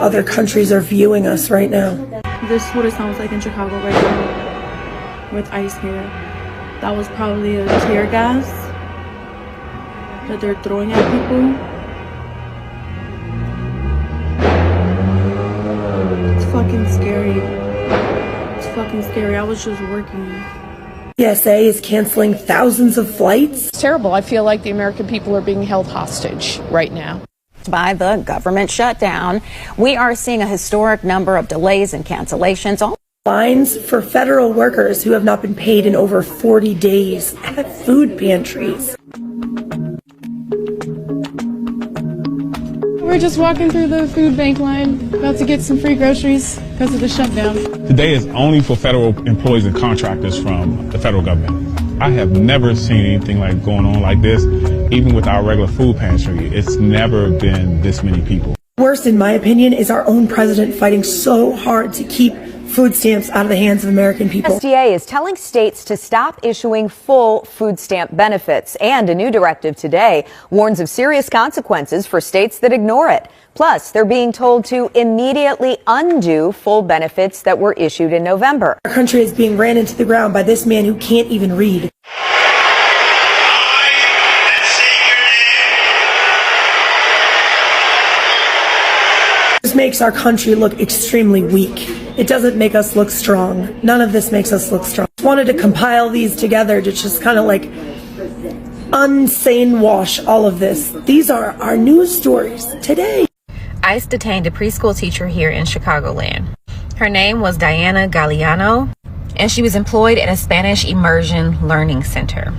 Other countries are viewing us right now. This is what it sounds like in Chicago right now with ICE here. That was probably a tear gas that they're throwing at people. It's fucking scary. It's fucking scary. I was just working. TSA is canceling thousands of flights. It's terrible. I feel like the American people are being held hostage right now. By the government shutdown, we are seeing a historic number of delays and cancellations. Fines for federal workers who have not been paid in over 40 days at food pantries. We're just walking through the food bank line, about to get some free groceries because of the shutdown. Today is only for federal employees and contractors from the federal government. I have never seen anything like going on like this, even with our regular food pantry. It's never been this many people. Worst, in my opinion, is our own president fighting so hard to keep food stamps out of the hands of American people. USDA is telling states to stop issuing full food stamp benefits, and a new directive today warns of serious consequences for states that ignore it. Plus, they're being told to immediately undo full benefits that were issued in November. Our country is being ran into the ground by this man who can't even read. This makes our country look extremely weak. It doesn't make us look strong. None of this makes us look strong. I wanted to compile these together to just kind of like unsane wash all of this. These are our news stories today. ICE detained a preschool teacher here in Chicagoland. Her name was Diana Galliano, and she was employed at a Spanish immersion learning center.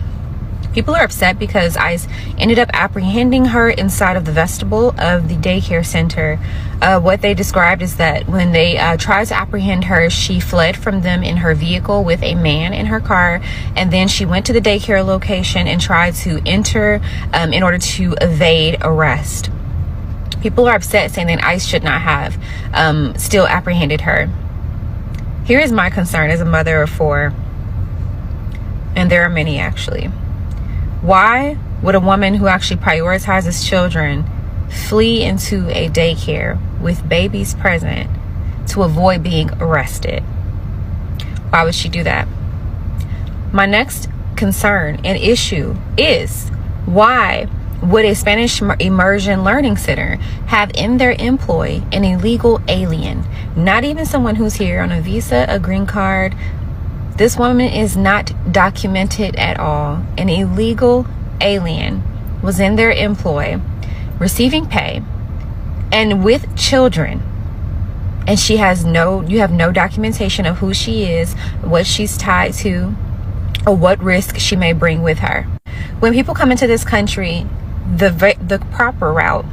People are upset because ICE ended up apprehending her inside of the vestibule of the daycare center. What they described is that when they tried to apprehend her, she fled from them in her vehicle with a man in her car, and then she went to the daycare location and tried to enter in order to evade arrest. People are upset, saying that ICE should not have still apprehended her. Here is my concern as a mother of 4, and there are many actually. Why would a woman who actually prioritizes children flee into a daycare with babies present to avoid being arrested? Why would she do that? My next concern and issue is, why would a Spanish immersion learning center have in their employ an illegal alien? Not even someone who's here on a visa, a green card. This woman is not documented at all. An illegal alien was in their employ, receiving pay, and with children. And you have no documentation of who she is, what she's tied to, or what risk she may bring with her. When people come into this country, the proper route,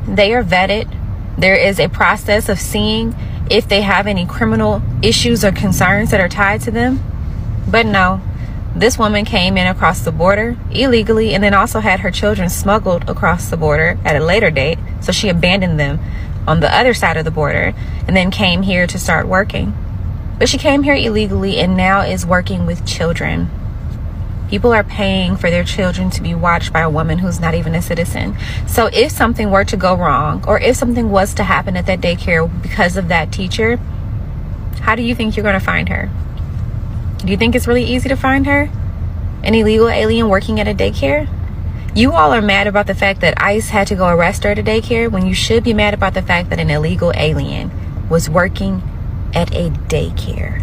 they are vetted. There is a process of seeing if they have any criminal issues or concerns that are tied to them. But no, this woman came in across the border illegally, and then also had her children smuggled across the border at a later date. So she abandoned them on the other side of the border and then came here to start working. But she came here illegally and now is working with children. People are paying for their children to be watched by a woman who's not even a citizen. So if something were to go wrong, or if something was to happen at that daycare because of that teacher, how do you think you're going to find her? Do you think it's really easy to find her? An illegal alien working at a daycare? You all are mad about the fact that ICE had to go arrest her at a daycare, when you should be mad about the fact that an illegal alien was working at a daycare.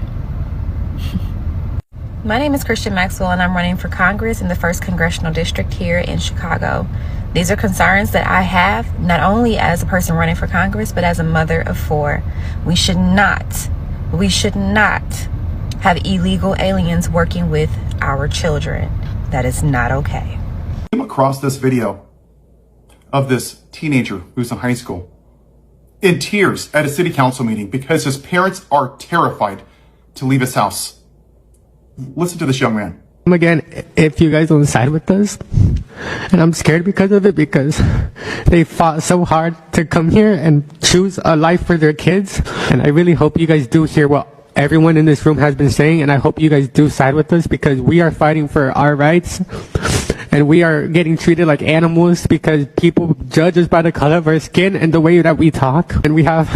My name is Christian Maxwell, and I'm running for Congress in the 1st Congressional District here in Chicago. These are concerns that I have, not only as a person running for Congress, but as a mother of 4. We should not have illegal aliens working with our children. That is not okay. I came across this video of this teenager who's in high school in tears at a city council meeting because his parents are terrified to leave his house. Listen to this young man. Again, if you guys don't side with us, and I'm scared because of it, because they fought so hard to come here and choose a life for their kids, and I really hope you guys do hear what everyone in this room has been saying, and I hope you guys do side with us, because we are fighting for our rights, and we are getting treated like animals because people judge us by the color of our skin and the way that we talk. And we have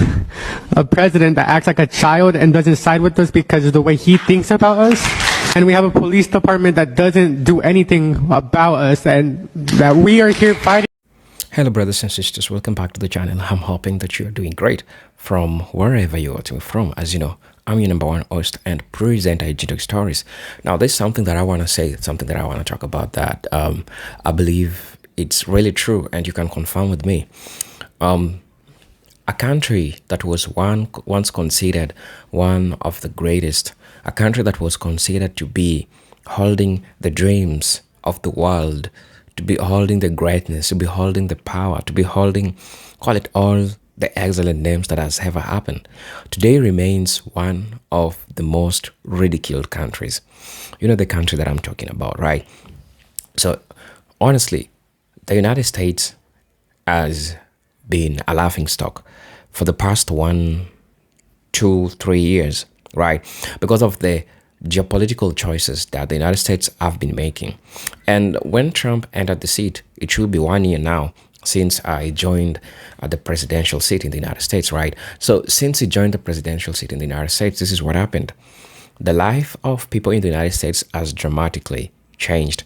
a president that acts like a child and doesn't side with us because of the way he thinks about us. And we have a police department that doesn't do anything about us, and that we are here fighting. Hello brothers and sisters, welcome back to the channel. I'm hoping that you're doing great from wherever you're watching from. As you know, I'm your number one host and presenter at Stories. Now there's something that I want to say, something that I want to talk about that I believe it's really true, and you can confirm with me. A country that was once considered one of the greatest, a country that was considered to be holding the dreams of the world, to be holding the greatness, to be holding the power, to be holding, call it all the excellent names that has ever happened, today remains one of the most ridiculed countries. You know the country that I'm talking about, right? So honestly, the United States has been a laughingstock for the past 1, 2, 3 years, right? Because of the geopolitical choices that the United States have been making. And when Trump entered the seat, it should be 1 year now since I joined the presidential seat in the United States, right? So since he joined the presidential seat in the United States, this is what happened. The life of people in the United States has dramatically changed.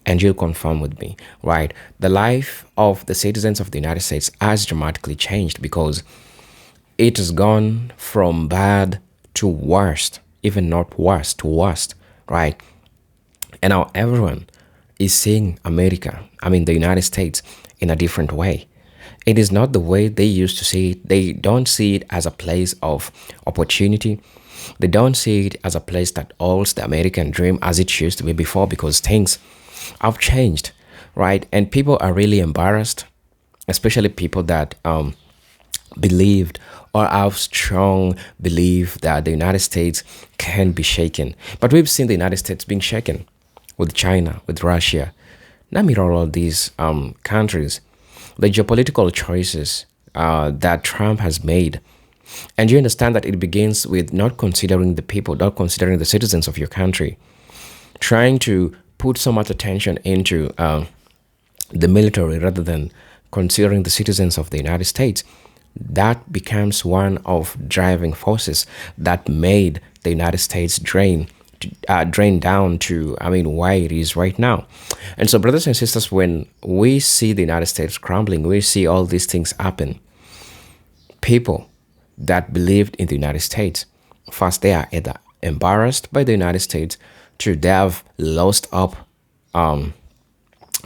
And you'll confirm with me, right? The life of the citizens of the United States has dramatically changed because it has gone from bad to worst, even not worse, to worst, right? And now everyone is seeing America, the United States, in a different way. It is not the way they used to see it. They don't see it as a place of opportunity. They don't see it as a place that holds the American dream as it used to be before, because things have changed, right? And people are really embarrassed, especially people that believed or have strong belief that the United States can be shaken. But we've seen the United States being shaken with China, with Russia. Let me roll all these countries, the geopolitical choices that Trump has made. And you understand that it begins with not considering the people, not considering the citizens of your country, trying to put so much attention into the military rather than considering the citizens of the United States. That becomes one of driving forces that made the United States drain down to, why it is right now. And so, brothers and sisters, when we see the United States crumbling, we see all these things happen. People that believed in the United States, first they are either embarrassed by the United States, to they have lost up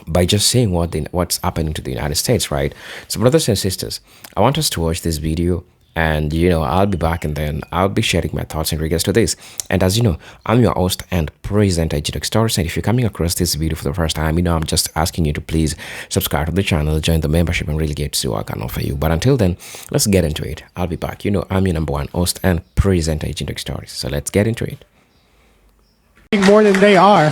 by just seeing what's happening to the United States, right? So brothers and sisters, I want us to watch this video, and I'll be back, and then I'll be sharing my thoughts in regards to this. And as you know, I'm your host and presenter at Stories, and if you're coming across this video for the first time, I'm just asking you to please subscribe to the channel, join the membership, and really get to see what I can offer you. But until then, let's get into it. I'll be back. I'm your number one host and presenter at Stories, so let's get into it. More than they are.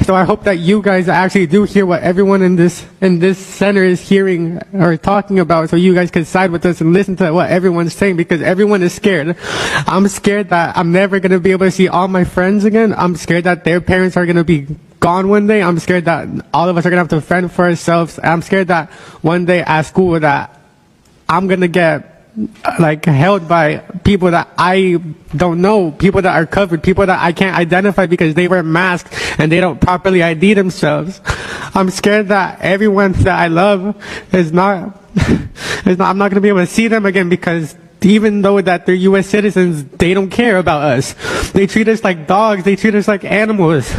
So I hope that you guys actually do hear what everyone in this center is hearing or talking about, so you guys can side with us and listen to what everyone's saying, because everyone is scared. I'm scared that I'm never going to be able to see all my friends again. I'm scared that their parents are going to be gone one day. I'm scared that all of us are going to have to fend for ourselves. I'm scared that one day at school that I'm going to get held by people that I don't know, people that are covered, people that I can't identify because they wear masks and they don't properly ID themselves. I'm scared that everyone that I love I'm not going to be able to see them again, because even though that they're U.S. citizens, they don't care about us. They treat us like dogs. They treat us like animals.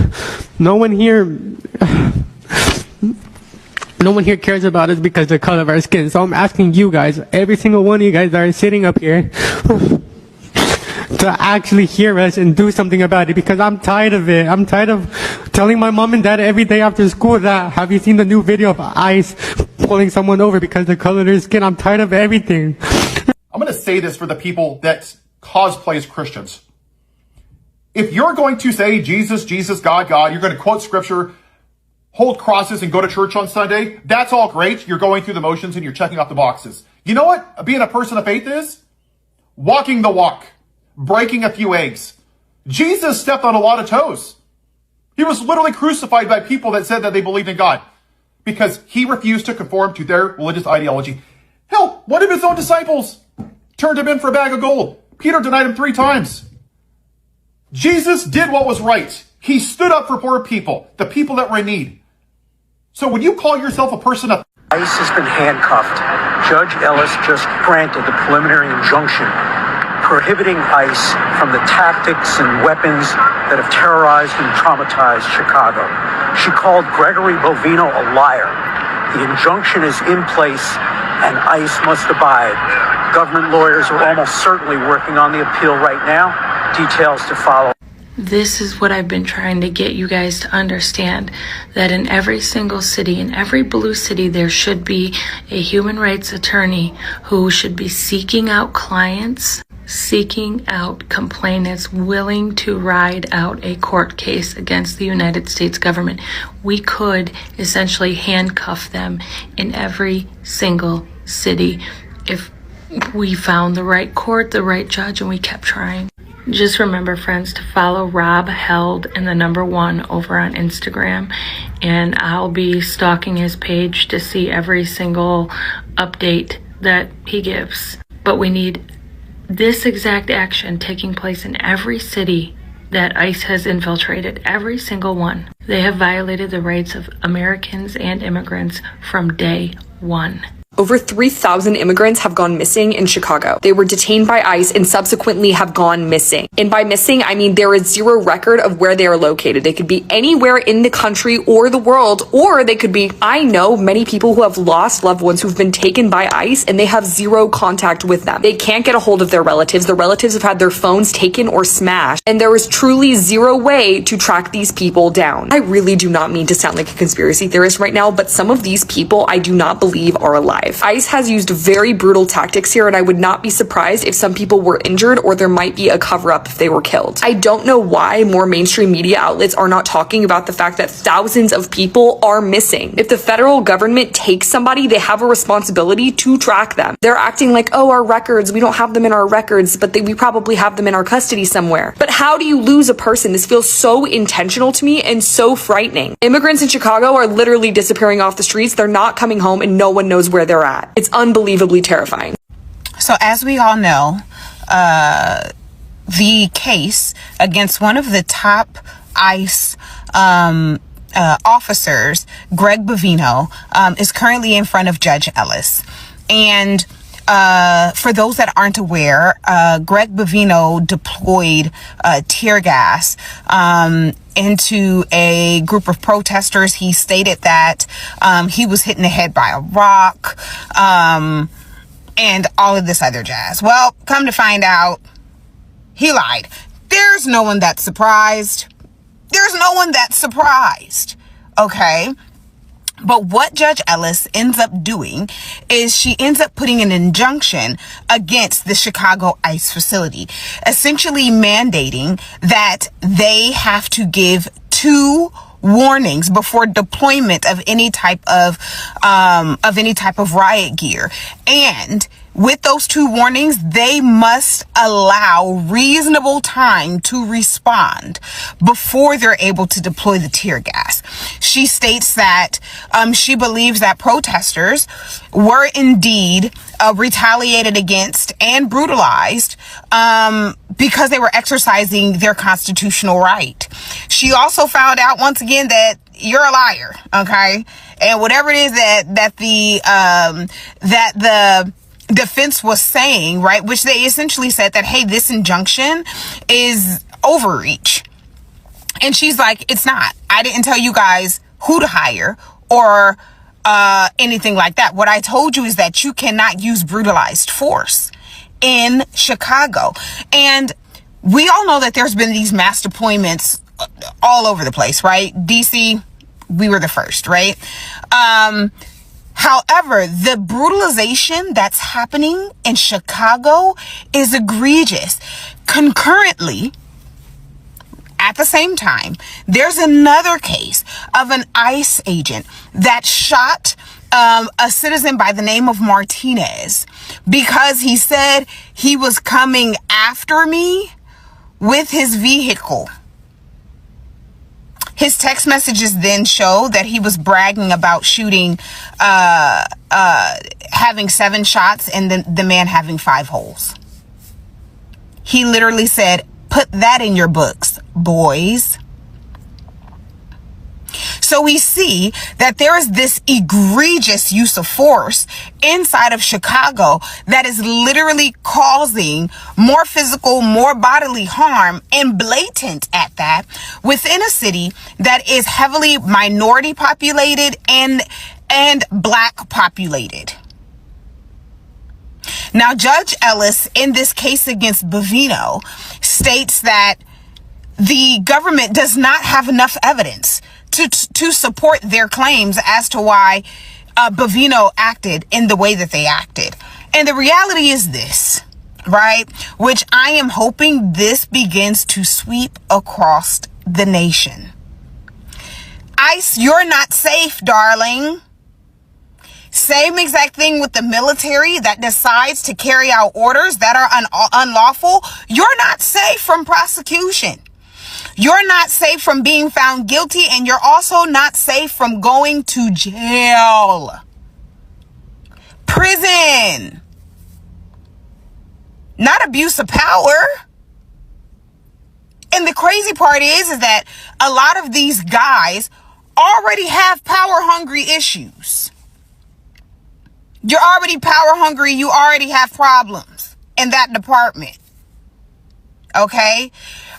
No one here cares about us because of the color of our skin. So I'm asking you guys, every single one of you guys that are sitting up here, to actually hear us and do something about it, because I'm tired of it. I'm tired of telling my mom and dad every day after school that, have you seen the new video of ICE pulling someone over because of the color of their skin? I'm tired of everything. I'm going to say this for the people that cosplay as Christians. If you're going to say Jesus, Jesus, God, God, you're going to quote scripture, hold crosses, and go to church on Sunday, that's all great. You're going through the motions and you're checking off the boxes. You know what being a person of faith is? Walking the walk. breaking a few eggs. Jesus stepped on a lot of toes. He was literally crucified by people that said that they believed in God because he refused to conform to their religious ideology. Hell, one of his own disciples turned him in for a bag of gold. Peter denied him 3 times. Jesus did what was right. He stood up for poor people, the people that were in need. So when you call yourself a person of ICE has been handcuffed. Judge Ellis just granted the preliminary injunction prohibiting ICE from the tactics and weapons that have terrorized and traumatized Chicago. She called Gregory Bovino a liar. The injunction is in place and ICE must abide. Government lawyers are almost certainly working on the appeal right now. Details to follow. This is what I've been trying to get you guys to understand, that in every single city, in every blue city, there should be a human rights attorney who should be seeking out clients, seeking out complainants, willing to ride out a court case against the United States government. We could essentially handcuff them in every single city if we found the right court, the right judge, and we kept trying. Just remember, friends, to follow Rob Held and the number 1 over on Instagram, and I'll be stalking his page to see every single update that he gives. But we need this exact action taking place in every city that ICE has infiltrated, every single one. They have violated the rights of Americans and immigrants from day one. Over 3,000 immigrants have gone missing in Chicago. They were detained by ICE and subsequently have gone missing. And by missing, I mean there is zero record of where they are located. They could be anywhere in the country or the world, or they could be, I know many people who have lost loved ones who've been taken by ICE and they have zero contact with them. They can't get a hold of their relatives. Their relatives have had their phones taken or smashed, and there is truly zero way to track these people down. I really do not mean to sound like a conspiracy theorist right now, but some of these people I do not believe are alive. ICE has used very brutal tactics here, and I would not be surprised if some people were injured or there might be a cover-up if they were killed. I don't know why more mainstream media outlets are not talking about the fact that thousands of people are missing. If the federal government takes somebody, they have a responsibility to track them. They're acting like, oh, our records, we don't have them in our records, but we probably have them in our custody somewhere. But how do you lose a person? This feels so intentional to me and so frightening. Immigrants in Chicago are literally disappearing off the streets. They're not coming home and no one knows where they're at. It's unbelievably terrifying. So as we all know, the case against one of the top ICE officers, Greg Bovino, is currently in front of Judge Ellis. And for those that aren't aware, Greg Bovino deployed tear gas into a group of protesters. He stated that he was hit in the head by a rock and all of this other jazz. Well, come to find out, he lied. There's no one that's surprised. There's no one that's surprised. Okay? But what Judge Ellis ends up doing is she ends up putting an injunction against the Chicago ICE facility, essentially mandating that they have to give 2 warnings before deployment of any type of riot gear. And with those 2 warnings, they must allow reasonable time to respond before they're able to deploy the tear gas. She states that she believes that protesters were indeed retaliated against and brutalized because they were exercising their constitutional right. She also found out once again that you're a liar, okay? And whatever it is that the defense was saying, right, which they essentially said that, hey, this injunction is overreach. And she's like, it's not. I didn't tell you guys who to hire or anything like that. What I told you is that you cannot use brutalized force in Chicago. And we all know that there's been these mass deployments all over the place, right? DC, we were the first, right? However, the brutalization that's happening in Chicago is egregious. Concurrently, at the same time, there's another case of an ICE agent that shot a citizen by the name of Martinez because he said he was coming after me with his vehicle. His text messages then show that he was bragging about shooting, having 7 shots and the man having 5 holes. He literally said, "Put that in your books, boys." So we see that there is this egregious use of force inside of Chicago that is literally causing more physical, more bodily harm, and blatant at that, within a city that is heavily minority populated and black populated. Now, Judge Ellis, in this case against Bovino, states that the government does not have enough evidence to support their claims as to why Bovino acted in the way that they acted. And the reality is this, right? Which I am hoping this begins to sweep across the nation. ICE, you're not safe, darling. Same exact thing with the military that decides to carry out orders that are unlawful. You're not safe from prosecution. You're not safe from being found guilty, and you're also not safe from going to jail. Prison. Not abuse of power. And the crazy part is that a lot of these guys already have power-hungry issues. You're already power-hungry. You already have problems in that department. Okay?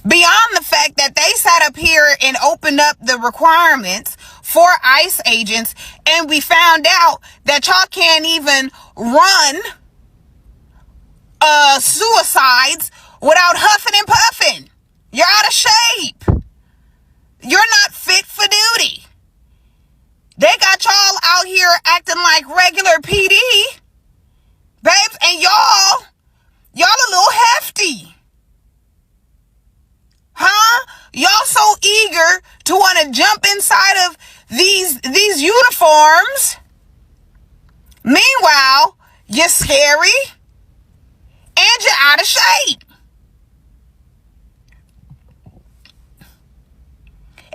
Beyond the fact that they sat up here and opened up the requirements for ICE agents, and we found out that y'all can't even run suicides without huffing and puffing. You're out of shape. You're not fit for duty. They got y'all out here acting like regular PD, babes, and y'all a little hefty. Huh? Y'all so eager to want to jump inside of these uniforms. Meanwhile, you're scary and you're out of shape.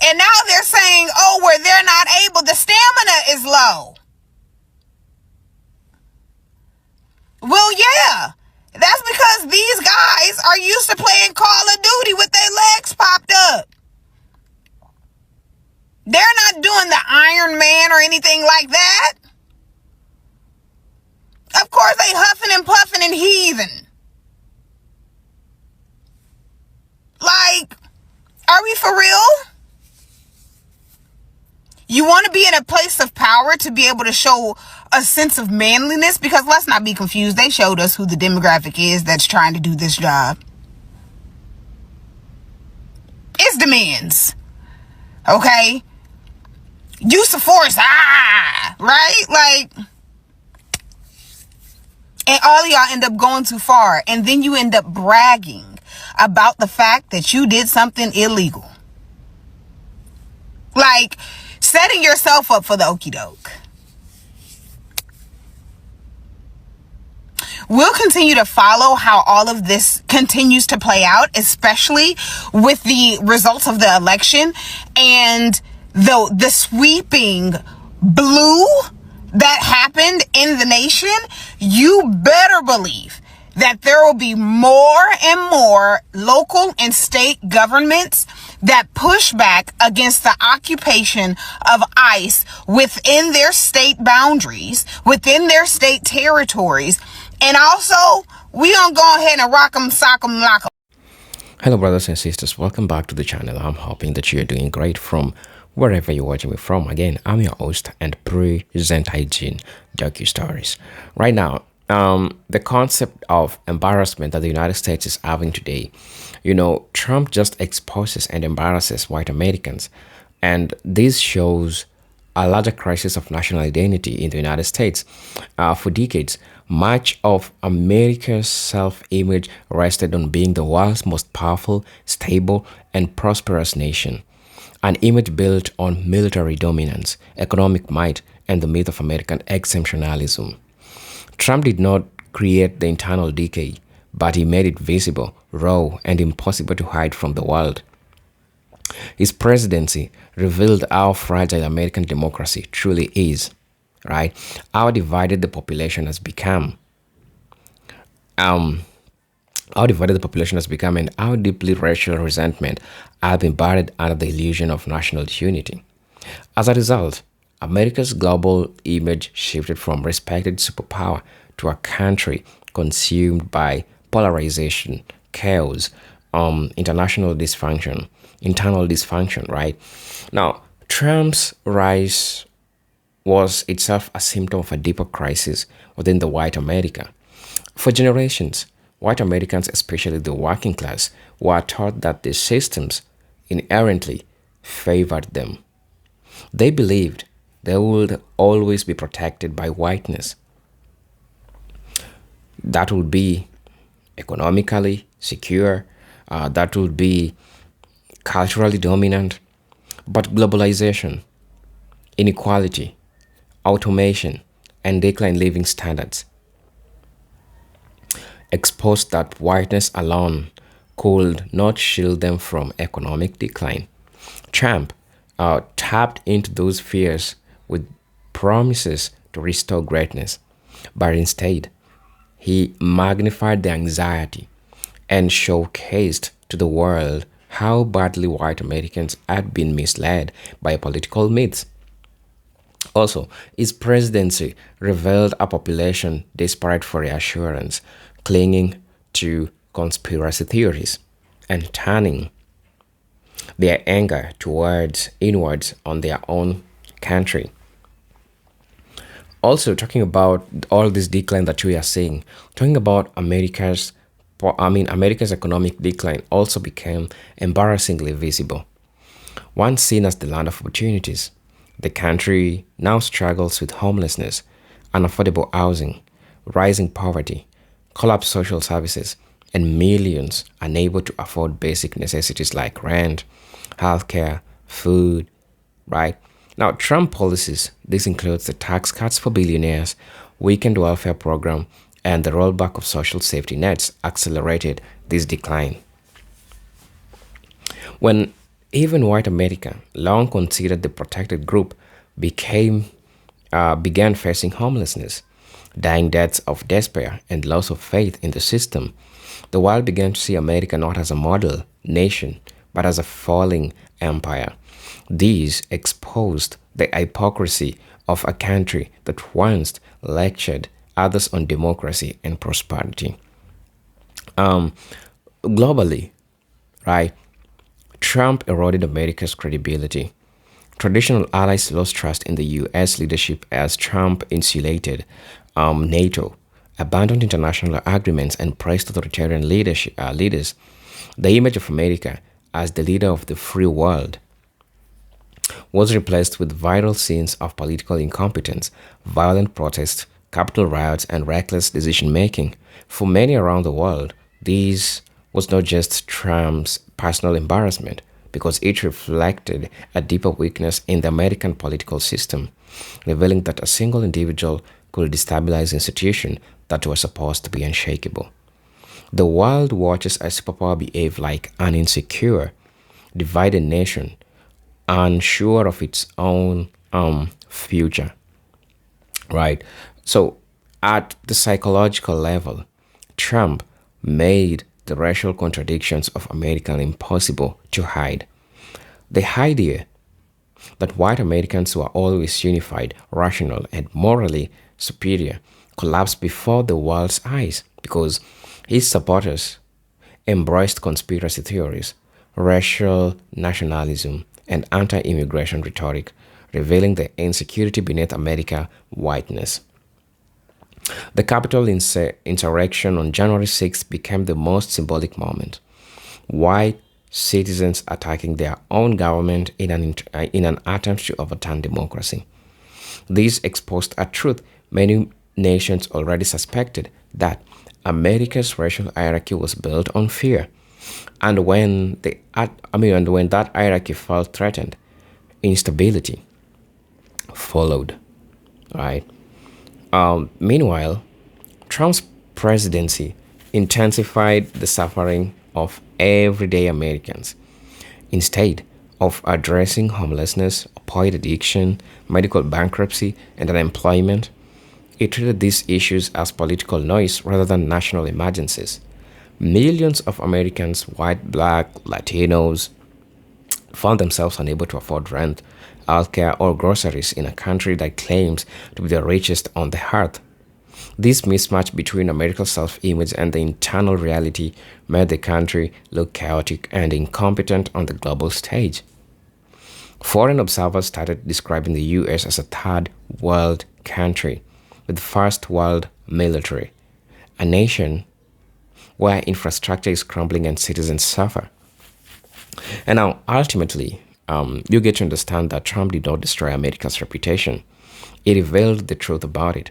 And now they're saying, oh, where they're not able, the stamina is low. Well, yeah. That's because these guys are used to playing Call of Duty with their legs popped up. They're not doing the Iron Man or anything like that. Of course, they huffing and puffing and heaving. Like, are we for real? You want to be in a place of power to be able to show a sense of manliness? Because let's not be confused. They showed us who the demographic is that's trying to do this job. It's demands. Okay? Use of force. Right? Like, and all of y'all end up going too far. And then you end up bragging about the fact that you did something illegal. Like, setting yourself up for the okie doke. We'll continue to follow how all of this continues to play out, especially with the results of the election and the sweeping blue that happened in the nation. You better believe that there will be more and more local and state governments that push back against the occupation of ICE within their state boundaries, within their state territories. And also, we gonna go ahead and rock 'em, sock 'em, lock 'em. Hello, brothers and sisters. Welcome back to the channel. I'm hoping that you're doing great from wherever you're watching me from. Again, I'm your host and presenter, Docu-Stories. Right now, the concept of embarrassment that the United States is having today, Trump just exposes and embarrasses white Americans. And this shows a larger crisis of national identity in the United States. For decades, much of America's self-image rested on being the world's most powerful, stable, and prosperous nation. An image built on military dominance, economic might, and the myth of American exceptionalism. Trump did not create the internal decay, but he made it visible, raw, and impossible to hide from the world. His presidency revealed how fragile American democracy truly is, right? How divided the population has become. How divided the population has become, and how deeply racial resentment has been buried under the illusion of national unity. As a result, America's global image shifted from respected superpower to a country consumed by polarization, chaos, internal dysfunction, right? Now, Trump's rise was itself a symptom of a deeper crisis within the white America. For generations, white Americans, especially the working class, were taught that the systems inherently favored them. They believed they would always be protected by whiteness. That would be economically secure, that would be culturally dominant. But globalization, inequality, automation, and decline living standards exposed that whiteness alone could not shield them from economic decline. Trump tapped into those fears with promises to restore greatness, but instead, he magnified the anxiety and showcased to the world how badly white Americans had been misled by political myths. Also, his presidency revealed a population desperate for reassurance, clinging to conspiracy theories and turning their anger inwards on their own country. Also, talking about all this decline that we are seeing, talking about America's economic decline also became embarrassingly visible. Once seen as the land of opportunities, the country now struggles with homelessness, unaffordable housing, rising poverty, collapsed social services, and millions unable to afford basic necessities like rent, healthcare, food, right? Now, Trump policies, this includes the tax cuts for billionaires, weakened welfare program, and the rollback of social safety nets accelerated this decline. When even white America, long considered the protected group, began facing homelessness, dying deaths of despair, and loss of faith in the system, the world began to see America not as a model nation, but as a falling empire. These exposed the hypocrisy of a country that once lectured others on democracy and prosperity. Globally, right, Trump eroded America's credibility. Traditional allies lost trust in the U.S. leadership as Trump insulated NATO, abandoned international agreements, and praised authoritarian leaders. The image of America as the leader of the free world was replaced with viral scenes of political incompetence, violent protests, Capitol riots, and reckless decision-making. For many around the world, this was not just Trump's personal embarrassment, because it reflected a deeper weakness in the American political system, revealing that a single individual could destabilize institutions that were supposed to be unshakable. The world watches a superpower behave like an insecure, divided nation, unsure of its own future, right? So at the psychological level, Trump made the racial contradictions of America impossible to hide. The idea that white Americans were always unified, rational, and morally superior collapsed before the world's eyes because his supporters embraced conspiracy theories, racial nationalism, and anti-immigration rhetoric, revealing the insecurity beneath America's whiteness. The Capitol insurrection on January 6th became the most symbolic moment. White citizens attacking their own government in an attempt to overturn democracy. This exposed a truth many nations already suspected, that America's racial hierarchy was built on fear. And when that hierarchy felt threatened, instability followed. right? Meanwhile, Trump's presidency intensified the suffering of everyday Americans. Instead of addressing homelessness, opioid addiction, medical bankruptcy, and unemployment, it treated these issues as political noise rather than national emergencies. Millions of Americans, white, black, Latinos, found themselves unable to afford rent, healthcare, or groceries in a country that claims to be the richest on the earth. This mismatch between America's self-image and the internal reality made the country look chaotic and incompetent on the global stage. Foreign observers started describing the US as a third world country with first world military, a nation where infrastructure is crumbling and citizens suffer. And now, ultimately, you get to understand that Trump did not destroy America's reputation. He revealed the truth about it.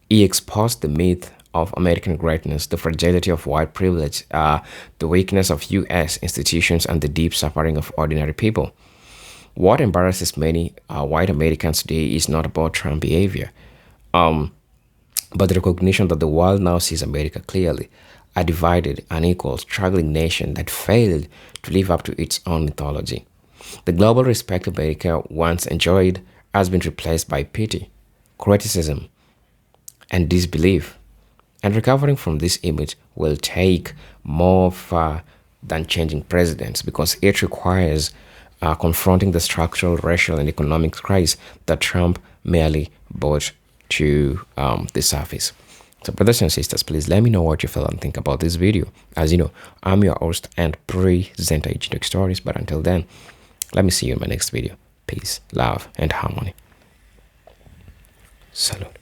He exposed the myth of American greatness, the fragility of white privilege, the weakness of U.S. institutions, and the deep suffering of ordinary people. What embarrasses many white Americans today is not about Trump behavior, but the recognition that the world now sees America clearly, a divided, unequal, struggling nation that failed to live up to its own mythology. The global respect America once enjoyed has been replaced by pity, criticism, and disbelief. And recovering from this image will take more far than changing presidents, because it requires confronting the structural, racial, and economic crisis that Trump merely brought to the surface. So brothers and sisters, please let me know what you feel and think about this video. As you know, I'm your host and presenter Ejidok Stories, but until then, let me see you in my next video. Peace, love, and harmony. Salute.